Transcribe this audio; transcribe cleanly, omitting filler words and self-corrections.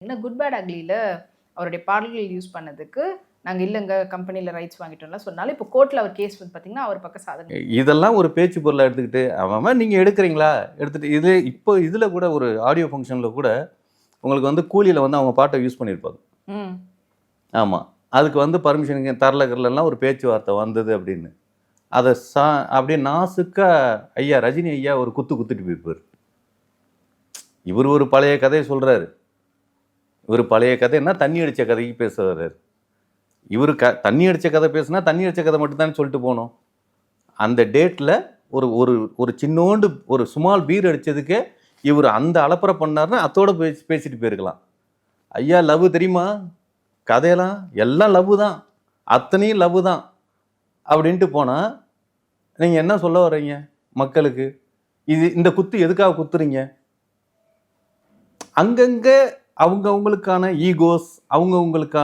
என்ன good bad அக்லியில் அவருடைய பாடல்கள் யூஸ் பண்ணதுக்கு நாங்கள் இல்லைங்க கம்பெனியில் ரைட்ஸ் வாங்கிட்டோம்லாம் சொன்னாலும் இப்போ கோர்ட்டில் அவர் கேஸ் வந்து பார்த்தீங்கன்னா அவர் பக்கம் சாதனை. இதெல்லாம் ஒரு பேச்சு பொருளை எடுத்துக்கிட்டு அவன் நீங்கள் எடுக்கிறீங்களா எடுத்துகிட்டு இது இப்போ இதில் கூட ஒரு ஆடியோ ஃபங்க்ஷனில் கூட உங்களுக்கு வந்து கூலியில் வந்து அவங்க பாட்டை யூஸ் பண்ணியிருப்பாங்க. ஆமாம், அதுக்கு வந்து பர்மிஷனுக்கு தரலகர்லாம் ஒரு பேச்சுவார்த்தை வந்தது அப்படின்னு அதை அப்படியே நாசுக்கா ஐயா ரஜினி ஐயா ஒரு குத்துட்டு போயிருப்பார். இவர் ஒரு பழைய கதையை சொல்கிறாரு. இவர் பழைய கதைன்னா தண்ணி அடித்த கதைக்கு பேச வர்றாரு. இவர் தண்ணி அடித்த கதை பேசுனா தண்ணி அடித்த கதை மட்டும்தான் சொல்லிட்டு போனோம். அந்த டேட்டில் ஒரு ஒரு ஒரு சின்னோண்டு ஒரு சுமால் பீர் அடித்ததுக்கே இவர் அந்த அலப்பறை பண்ணார்னா அதோட பேசிட்டு போயிருக்கலாம். ஐயா லவ் தெரியுமா, கதையெல்லாம் எல்லாம் லவ் தான், அத்தனையும் லவ் தான் அப்படின்ட்டு போனால் நீங்கள் என்ன சொல்ல வர்றீங்க மக்களுக்கு? இந்த குத்து எதுக்காக குத்துறீங்க? அங்கங்கே அவங்கவுங்களுக்கான ஈகோஸ், அவங்கவுங்களுக்கான